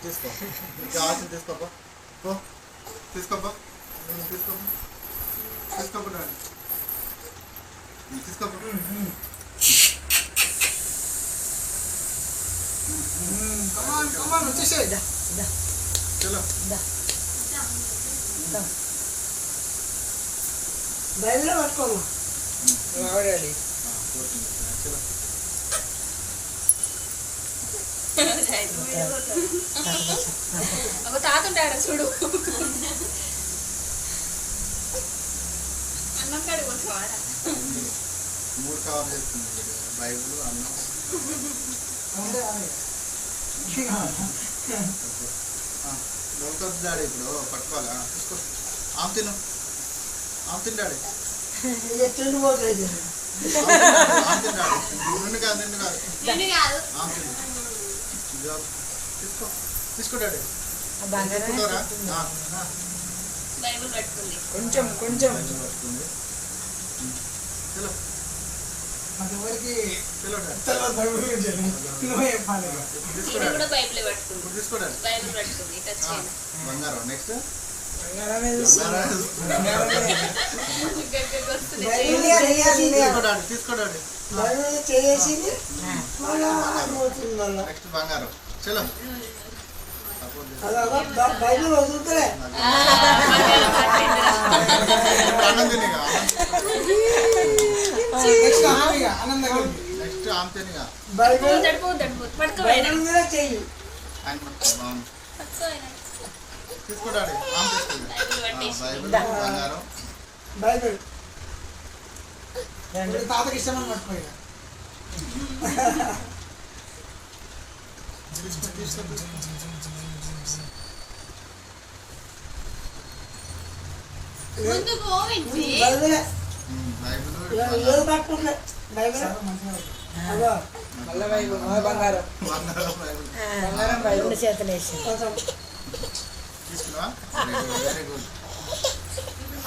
తీసుకో కావాల్సింది తీసుకోపా పో తీసుకోపా తీసుకోపా వచ్చేసేయ్ చలో బయలులో పట్టుకోము ఆవిడాడి చలో ఒక తాత ఉంటాడు చూడు అన్నం కాడి కొంచెం 3 కవర్ చేస్తుంది బైబుల్ అన్నం దొరకదు డాడీ ఇప్పుడు పట్టుకోవాలా తీసుకో ఆమె తిను డాడీ తిండి పోతుంది ఆమె తిను డాడీ నిన్ను కాదు ఆమె తిను తీసుకో డాడీ తీసుకుంటారా బైబిల్ పట్టుకుంది కొంచెం పట్టుకుంది చలో ఎవరికి చలో డాడీ తీసుకో ఇది డాడీ కూడా బైబిల్ పట్టుకుంది ఇప్పుడు తీసుకో డాడీ బైబిల్ పట్టుకుంది టచ్ చేయండి బంగారం నెక్స్ట్ బంగారమే చూస్తుంది. ఇక్కడికి వస్తుంది తీసుకో డాడీ బయలు చేసింది మళ్ళా పోతుంది మళ్ళా నెక్స్ట్ బంగారం చలో అలా బయలు వదులుతలే అన్నం తినిగా నెక్స్ట్ ఆనందం నెక్స్ట్ ఆమె తినిగా పోతాడు పట్టుకో బయలు కూడా చెయ్యి ఆయన పట్టుకో బాగుంది పట్టుకో తీసుకో డాడీ ఆమె తీసుకుంది బైబిల్ బంగారం బయలు తాతకి ఇష్టమని పట్టుకోగా ముందు గోవించి బయలులే బైబిల్ ఏది పట్టుకుంటే బయలు అదో మళ్ళీ వైపు బంగారం బంగారం బైబిల్ బంగారం వైపు చేతులు వేసి కొంచెం తీసుకున్నావా వెరీ గుడ్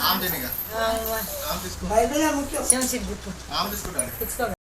ఆమె తినిగా ఆమె తీసుకో బయలులే ముఖ్యం ఆమె తీసుకుంటాడు